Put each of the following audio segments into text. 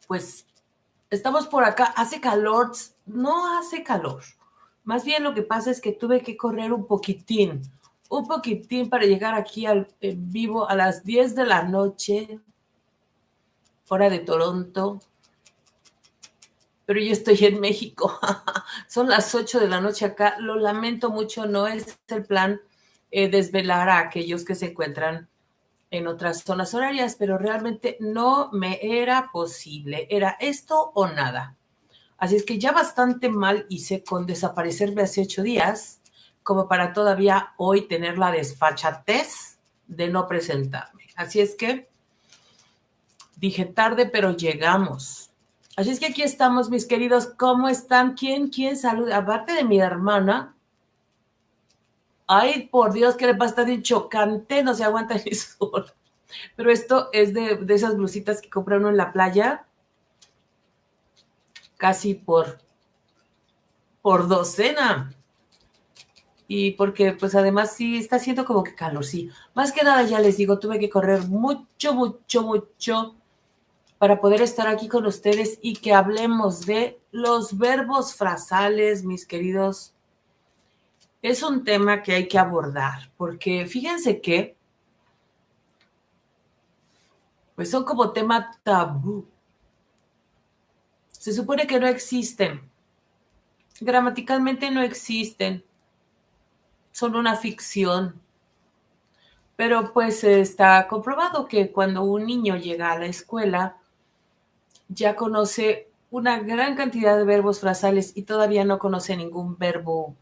pues estamos por acá. Hace calor, no hace calor. Más bien lo que pasa es que tuve que correr un poquitín para llegar aquí en vivo a las 10 de la noche, hora de Toronto. Pero yo estoy en México. Son las 8 de la noche acá. Lo lamento mucho, no es el plan desvelar a aquellos que se encuentran en otras zonas horarias, pero realmente no me era posible. Era esto o nada. Así es que ya bastante mal hice con desaparecerme hace 8 días, como para todavía hoy tener la desfachatez de no presentarme. Así es que dije tarde, pero llegamos. Así es que aquí estamos, mis queridos. ¿Cómo están? ¿Quién saluda? Aparte de mi hermana. Ay, por Dios, que le pasa, está bien chocante, no se aguanta ni sola. Pero esto es de esas blusitas que compra uno en la playa, casi por docena. Y porque, pues, además sí está haciendo como que calor, sí. Más que nada, ya les digo, tuve que correr mucho para poder estar aquí con ustedes y que hablemos de los verbos frasales, mis queridos. Es un tema que hay que abordar, porque fíjense que pues son como tema tabú. Se supone que no existen. Gramaticalmente no existen. Son una ficción. Pero pues está comprobado que cuando un niño llega a la escuela, ya conoce una gran cantidad de verbos frasales y todavía no conoce ningún verbo.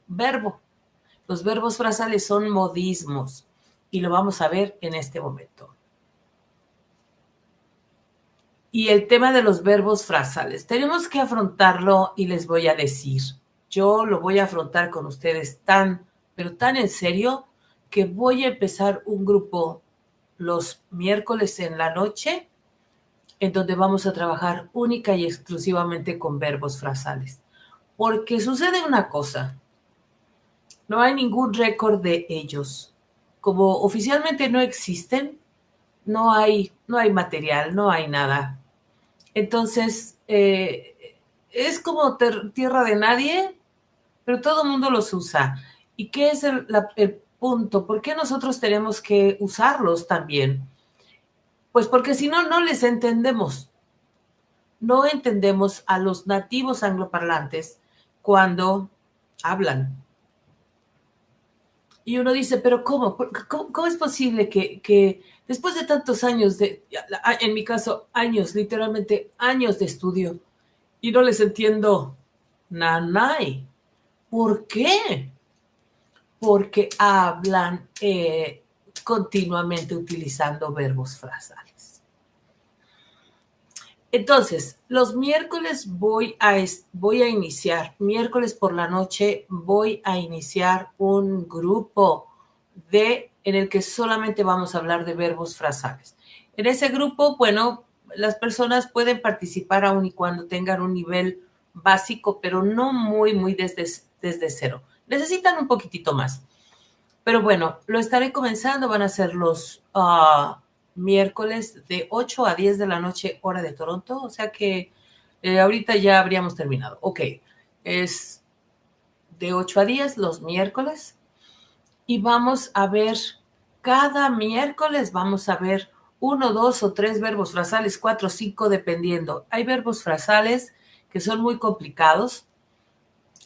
Los verbos frasales son modismos y lo vamos a ver en este momento. Y el tema de los verbos frasales, tenemos que afrontarlo y les voy a decir, yo lo voy a afrontar con ustedes pero tan en serio, que voy a empezar un grupo los miércoles en la noche, en donde vamos a trabajar única y exclusivamente con verbos frasales. Porque sucede una cosa, no hay ningún récord de ellos. Como oficialmente no existen, no hay material, no hay nada. Entonces, es como tierra de nadie, pero todo el mundo los usa. ¿Y qué es el punto? ¿Por qué nosotros tenemos que usarlos también? Pues porque si no, no les entendemos. No entendemos a los nativos angloparlantes cuando hablan. Y uno dice, pero ¿cómo es posible que después de tantos años, en mi caso, años, literalmente años de estudio, y no les entiendo nanay? ¿Por qué? Porque hablan continuamente utilizando verbos frasales. Entonces, los miércoles voy a iniciar, miércoles por la noche voy a iniciar un grupo en el que solamente vamos a hablar de verbos frasales. En ese grupo, bueno, las personas pueden participar aun y cuando tengan un nivel básico, pero no muy desde cero. Necesitan un poquitito más. Pero bueno, lo estaré comenzando, van a ser los miércoles de 8 a 10 de la noche, hora de Toronto, o sea que ahorita ya habríamos terminado. Ok, es de 8 a 10 los miércoles y vamos a ver, cada miércoles vamos a ver 1, 2 o 3 verbos frasales, 4, 5, dependiendo. Hay verbos frasales que son muy complicados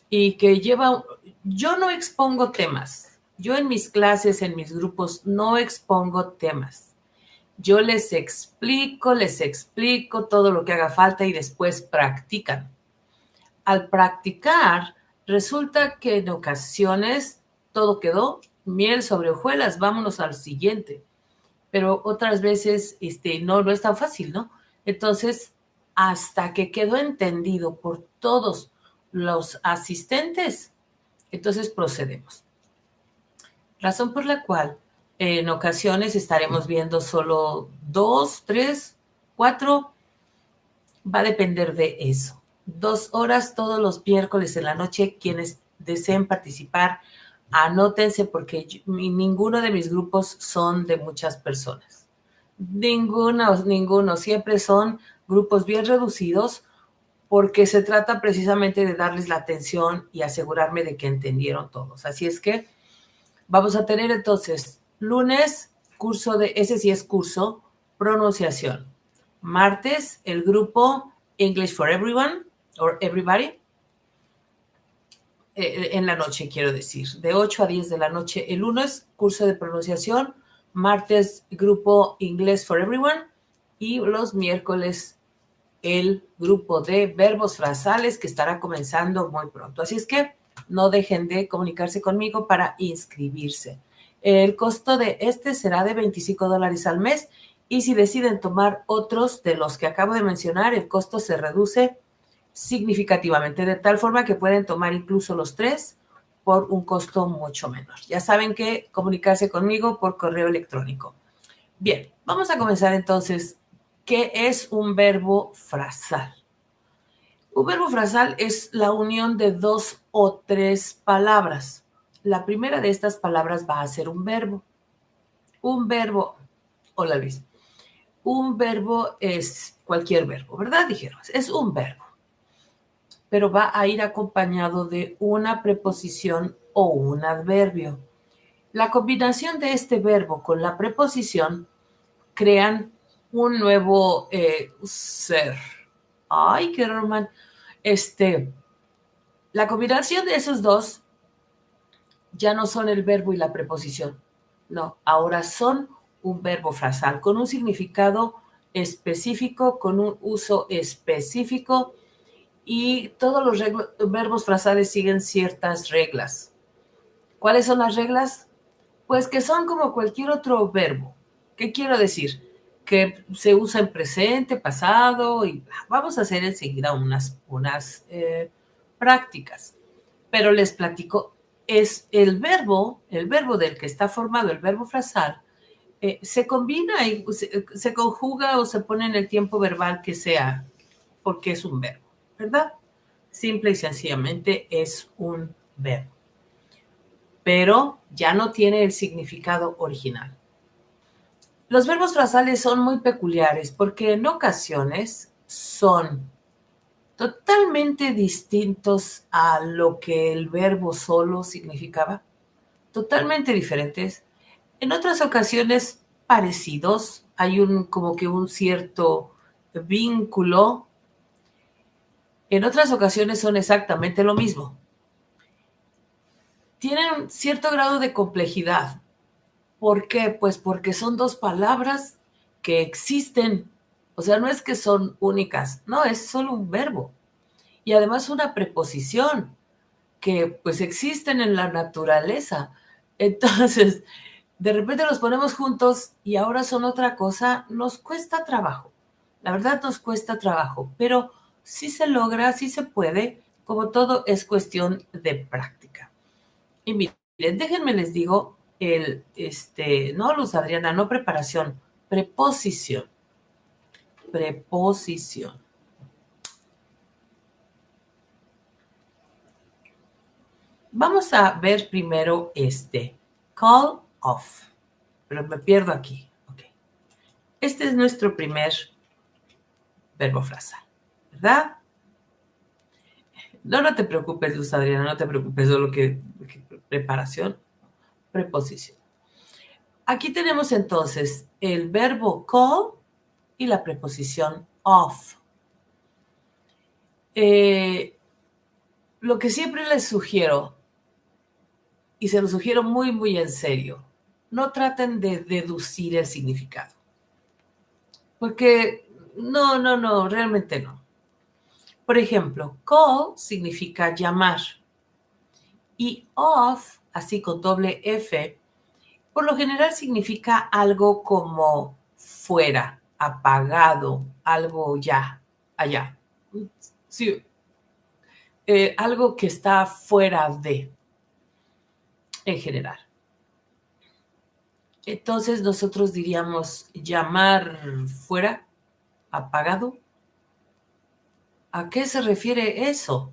y que yo no expongo temas. Yo en mis clases, en mis grupos, no expongo temas. Yo les explico todo lo que haga falta y después practican. Al practicar, resulta que en ocasiones todo quedó miel sobre hojuelas, vámonos al siguiente. Pero otras veces no es tan fácil, ¿no? Entonces, hasta que quedó entendido por todos los asistentes, entonces procedemos. Razón por la cual en ocasiones estaremos viendo solo 2, 3, 4, va a depender de eso. 2 horas todos los miércoles en la noche. Quienes deseen participar, anótense porque ninguno de mis grupos son de muchas personas. Ninguno. Siempre son grupos bien reducidos, porque se trata precisamente de darles la atención y asegurarme de que entendieron todos. Así es que vamos a tener entonces lunes, ese sí es curso, pronunciación. Martes, el grupo English for Everyone, or Everybody, en la noche quiero decir, de 8 a 10 de la noche. El lunes, curso de pronunciación. Martes, grupo English for Everyone. Y los miércoles, el grupo de verbos frasales que estará comenzando muy pronto. Así es que no dejen de comunicarse conmigo para inscribirse. El costo de este será de $25 al mes y si deciden tomar otros de los que acabo de mencionar, el costo se reduce significativamente, de tal forma que pueden tomar incluso los 3 por un costo mucho menor. Ya saben que comunicarse conmigo por correo electrónico. Bien, vamos a comenzar entonces. ¿Qué es un verbo frasal? Un verbo frasal es la unión de 2 o 3 palabras. La primera de estas palabras va a ser un verbo. Un verbo, hola Luis, un verbo es cualquier verbo, ¿verdad? Dijeron, es un verbo, pero va a ir acompañado de una preposición o un adverbio. La combinación de este verbo con la preposición crean un nuevo ser. Ay, qué román. La combinación de esos dos ya no son el verbo y la preposición. No, ahora son un verbo frasal con un significado específico, con un uso específico y todos los verbos frasales siguen ciertas reglas. ¿Cuáles son las reglas? Pues que son como cualquier otro verbo. ¿Qué quiero decir? Que se usa en presente, pasado, y vamos a hacer enseguida unas prácticas. Pero les platico, es el verbo del que está formado el verbo frasal, se combina y se conjuga o se pone en el tiempo verbal que sea, porque es un verbo, ¿verdad? Simple y sencillamente es un verbo. Pero ya no tiene el significado original. Los verbos frasales son muy peculiares porque en ocasiones son totalmente distintos a lo que el verbo solo significaba, totalmente diferentes. En otras ocasiones parecidos, hay como que un cierto vínculo. En otras ocasiones son exactamente lo mismo. Tienen cierto grado de complejidad. ¿Por qué? Pues porque son dos palabras que existen. O sea, no es que son únicas, no, es solo un verbo. Y además una preposición que pues existen en la naturaleza. Entonces, de repente los ponemos juntos y ahora son otra cosa, nos cuesta trabajo. La verdad nos cuesta trabajo, pero sí se logra, sí se puede, como todo es cuestión de práctica. Y miren, déjenme les digo no Luz Adriana, no preparación, preposición. Preposición. Vamos a ver primero call off, pero me pierdo aquí. Okay. Este es nuestro primer verbo frasal, ¿verdad? No te preocupes, Luz Adriana, no te preocupes, solo que preparación, preposición. Aquí tenemos entonces el verbo call y la preposición off. Lo que siempre les sugiero, y se lo sugiero muy, muy en serio, no traten de deducir el significado. Porque no, realmente no. Por ejemplo, call significa llamar y off, así con doble F, por lo general significa algo como fuera, apagado, algo ya, allá. Sí, algo que está fuera de, en general. Entonces nosotros diríamos llamar fuera, apagado. ¿A qué se refiere eso?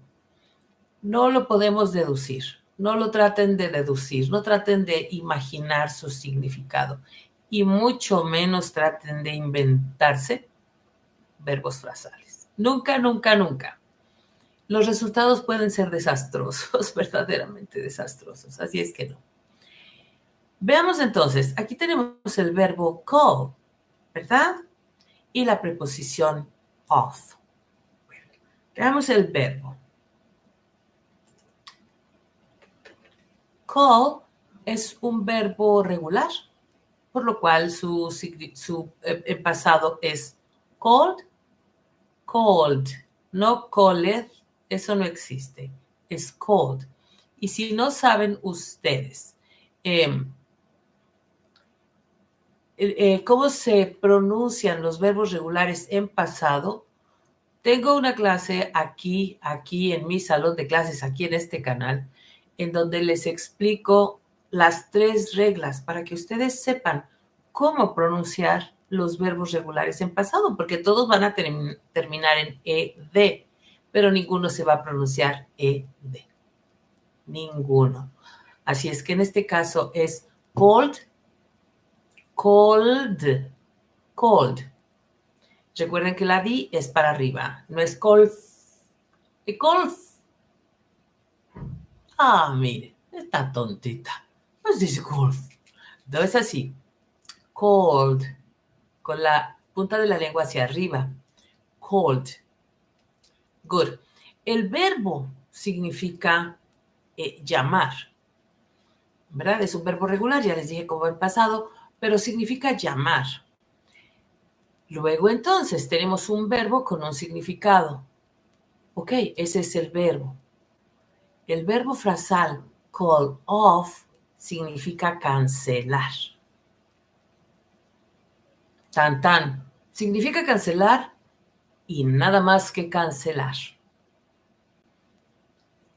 No lo podemos deducir. No lo traten de deducir, no traten de imaginar su significado y mucho menos traten de inventarse verbos frasales. Nunca, nunca, nunca. Los resultados pueden ser desastrosos, verdaderamente desastrosos. Así es que no. Veamos entonces, aquí tenemos el verbo call, ¿verdad? Y la preposición of. Bueno, veamos el verbo. Call es un verbo regular, por lo cual su pasado es called, called, no called, eso no existe, es called. Y si no saben ustedes cómo se pronuncian los verbos regulares en pasado, tengo una clase aquí en mi salón de clases, aquí en este canal, en donde les explico las 3 reglas para que ustedes sepan cómo pronunciar los verbos regulares en pasado, porque todos van a terminar en ed, pero ninguno se va a pronunciar ed. Ninguno. Así es que en este caso es called, called, called. Recuerden que la D es para arriba, no es golf. Golf. Ah, mire, está tontita. No se dice golf. No es así. Cold. Con la punta de la lengua hacia arriba. Cold. Good. El verbo significa llamar. ¿Verdad? Es un verbo regular, ya les dije cómo en pasado, pero significa llamar. Luego entonces tenemos un verbo con un significado. Ok, ese es el verbo. El verbo frasal call off significa cancelar. Tan tan. Significa cancelar y nada más que cancelar.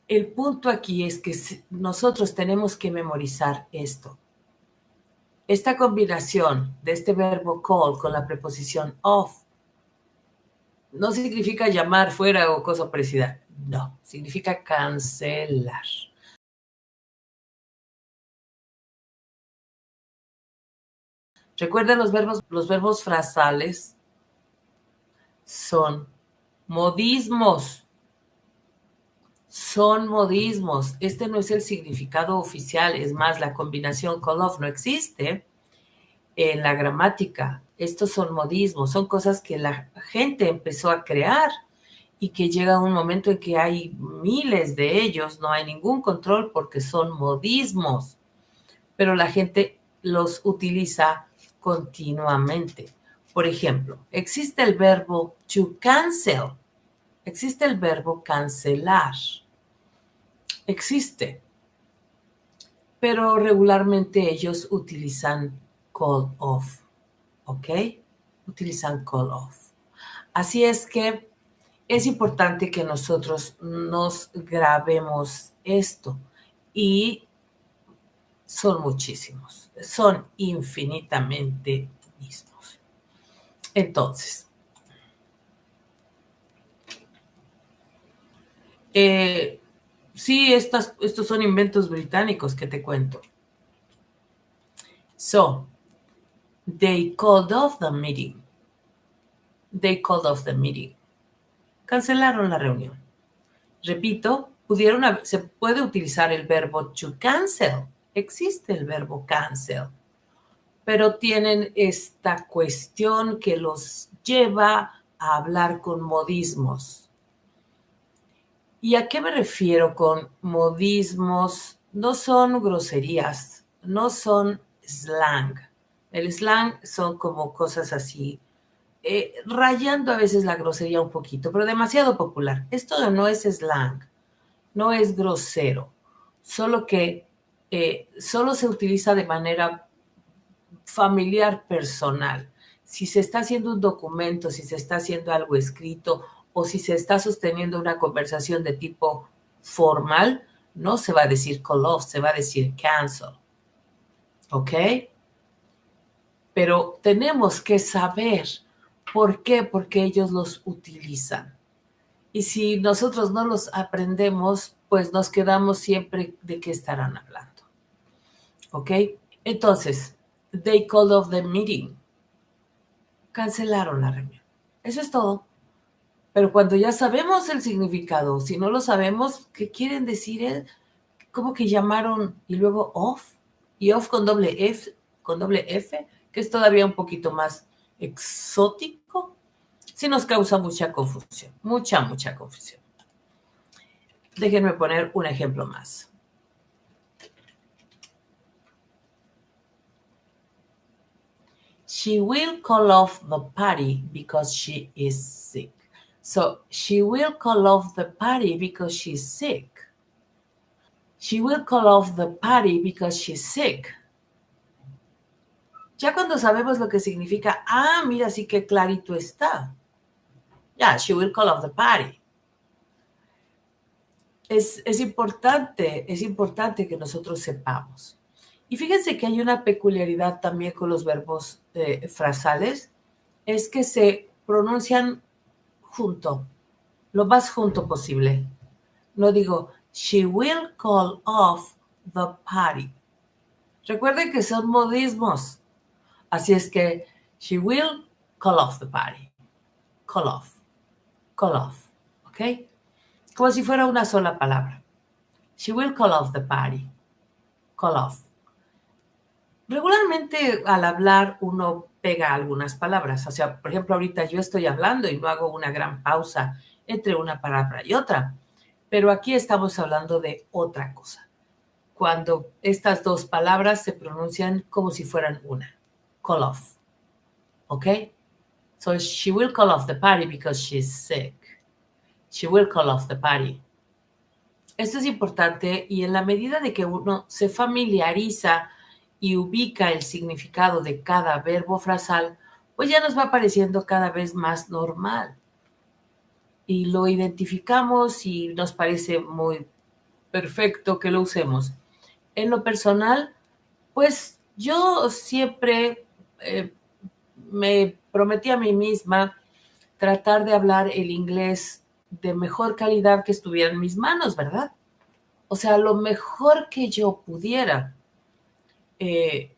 El punto aquí es que nosotros tenemos que memorizar esto. Esta combinación de este verbo call con la preposición off no significa llamar fuera o cosa parecida. No, significa cancelar. Recuerden los verbos frasales son modismos. Son modismos. Este no es el significado oficial. Es más, la combinación call-off no existe en la gramática. Estos son modismos. Son cosas que la gente empezó a crear y que llega un momento en que hay miles de ellos. No hay ningún control porque son modismos. Pero la gente los utiliza continuamente. Por ejemplo, existe el verbo to cancel. Existe el verbo cancelar. Existe. Pero regularmente ellos utilizan call off. ¿Ok? Utilizan call off. Así es que es importante que nosotros nos grabemos esto. Y son muchísimos. Son infinitamente mismos. Entonces, sí, estos son inventos británicos que te cuento. So, they called off the meeting. They called off the meeting. Cancelaron la reunión. Repito, se puede utilizar el verbo to cancel. Existe el verbo cancel. Pero tienen esta cuestión que los lleva a hablar con modismos. ¿Y a qué me refiero con modismos? No son groserías, no son slang. El slang son como cosas así, rayando a veces la grosería un poquito, pero demasiado popular. Esto no es slang, no es grosero, solo que solo se utiliza de manera familiar, personal. Si se está haciendo un documento, si se está haciendo algo escrito o si se está sosteniendo una conversación de tipo formal, no se va a decir call off, se va a decir cancel. ¿Ok? Pero tenemos que saber por qué, porque ellos los utilizan. Y si nosotros no los aprendemos, pues nos quedamos siempre de qué estarán hablando. ¿Ok? Entonces, they called off the meeting. Cancelaron la reunión. Eso es todo. Pero cuando ya sabemos el significado, si no lo sabemos, ¿qué quieren decir? ¿Cómo que llamaron y luego off? Y off con doble F, que es todavía un poquito más exótico. Sí nos causa mucha confusión, mucha confusión. Déjenme poner un ejemplo más. She will call off the party because she is sick. So, she will call off the party because she's sick. She will call off the party because she's sick. Ya cuando sabemos lo que significa, mira, sí que clarito está. Yeah, she will call off the party. Es importante que nosotros sepamos. Y fíjense que hay una peculiaridad también con los verbos frasales, es que se pronuncian junto, lo más junto posible. No digo, she will call off the party. Recuerden que son modismos. Así es que, she will call off the party. Call off. ¿Ok? Como si fuera una sola palabra. She will call off the party. Call off. Regularmente al hablar uno pega algunas palabras. O sea, por ejemplo, ahorita yo estoy hablando y no hago una gran pausa entre una palabra y otra. Pero aquí estamos hablando de otra cosa. Cuando estas dos palabras se pronuncian como si fueran una. Call off. ¿Ok? So she will call off the party because she's sick. She will call off the party. Esto es importante y en la medida de que uno se familiariza y ubica el significado de cada verbo frasal, pues ya nos va pareciendo cada vez más normal. Y lo identificamos y nos parece muy perfecto que lo usemos. En lo personal, pues yo siempre me prometí a mí misma tratar de hablar el inglés de mejor calidad que estuviera en mis manos, ¿verdad? O sea, lo mejor que yo pudiera. Y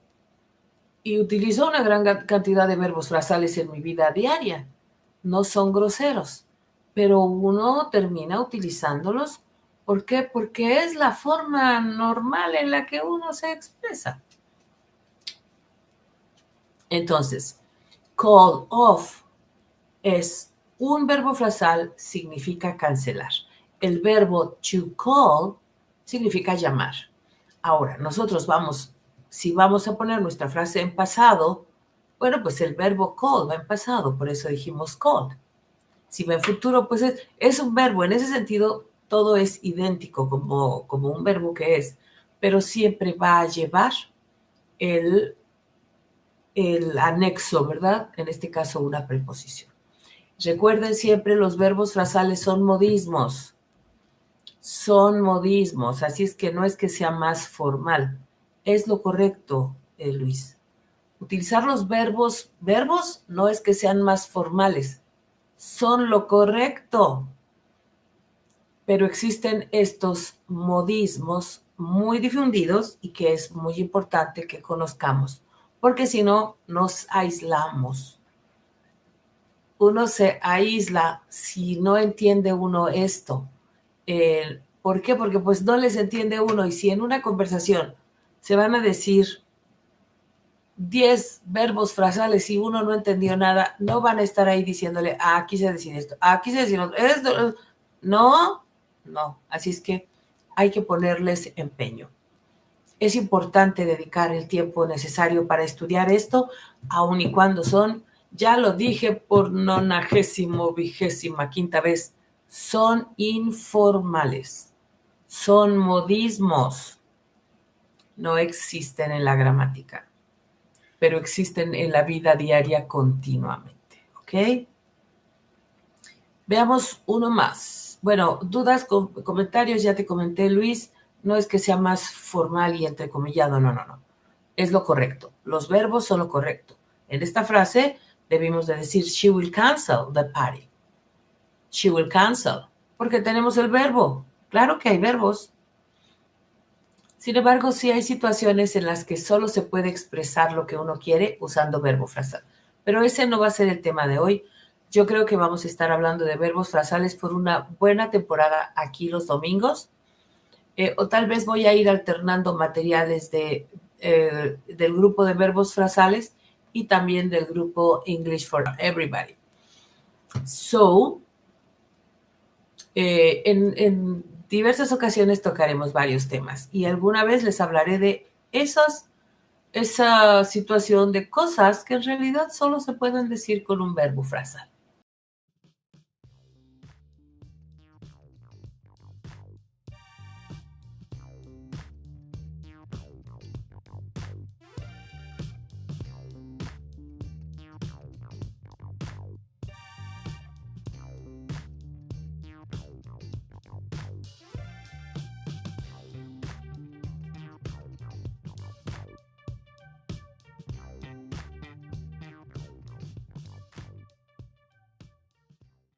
utilizo una gran cantidad de verbos frasales en mi vida diaria. No son groseros, pero uno termina utilizándolos. ¿Por qué? Porque es la forma normal en la que uno se expresa. Entonces, call off es un verbo frasal, significa cancelar. El verbo to call significa llamar. Ahora, nosotros si vamos a poner nuestra frase en pasado, bueno, pues el verbo call va en pasado, por eso dijimos call. Si va en futuro, pues es un verbo. En ese sentido, todo es idéntico como un verbo que es, pero siempre va a llevar el anexo, ¿verdad? En este caso, una preposición. Recuerden siempre, los verbos frasales son modismos. Son modismos, así es que no es que sea más formal. Es lo correcto, Luis. Utilizar los verbos no es que sean más formales, son lo correcto. Pero existen estos modismos muy difundidos y que es muy importante que conozcamos, porque si no, nos aislamos. Uno se aísla si no entiende uno esto. ¿Por qué? Porque pues no les entiende uno y si en una conversación se van a decir 10 verbos frasales y uno no entendió nada, no van a estar ahí diciéndole, quise decir esto, quise decir esto. No. Así es que hay que ponerles empeño. Es importante dedicar el tiempo necesario para estudiar esto, aun y cuando son, ya lo dije por 95ª vez, son informales, son modismos, no existen en la gramática, pero existen en la vida diaria continuamente, ¿ok? Veamos uno más. Bueno, dudas, comentarios, ya te comenté, Luis, no es que sea más formal y entrecomillado, no. Es lo correcto. Los verbos son lo correcto. En esta frase debimos de decir, she will cancel the party. She will cancel. Porque tenemos el verbo. Claro que hay verbos. Sin embargo, sí hay situaciones en las que solo se puede expresar lo que uno quiere usando verbo frasal. Pero ese no va a ser el tema de hoy. Yo creo que vamos a estar hablando de verbos frasales por una buena temporada aquí los domingos. O tal vez voy a ir alternando materiales del grupo de verbos frasales y también del grupo English for Everybody. So, en diversas ocasiones tocaremos varios temas y alguna vez les hablaré de esa situación de cosas que en realidad solo se pueden decir con un verbo frasal.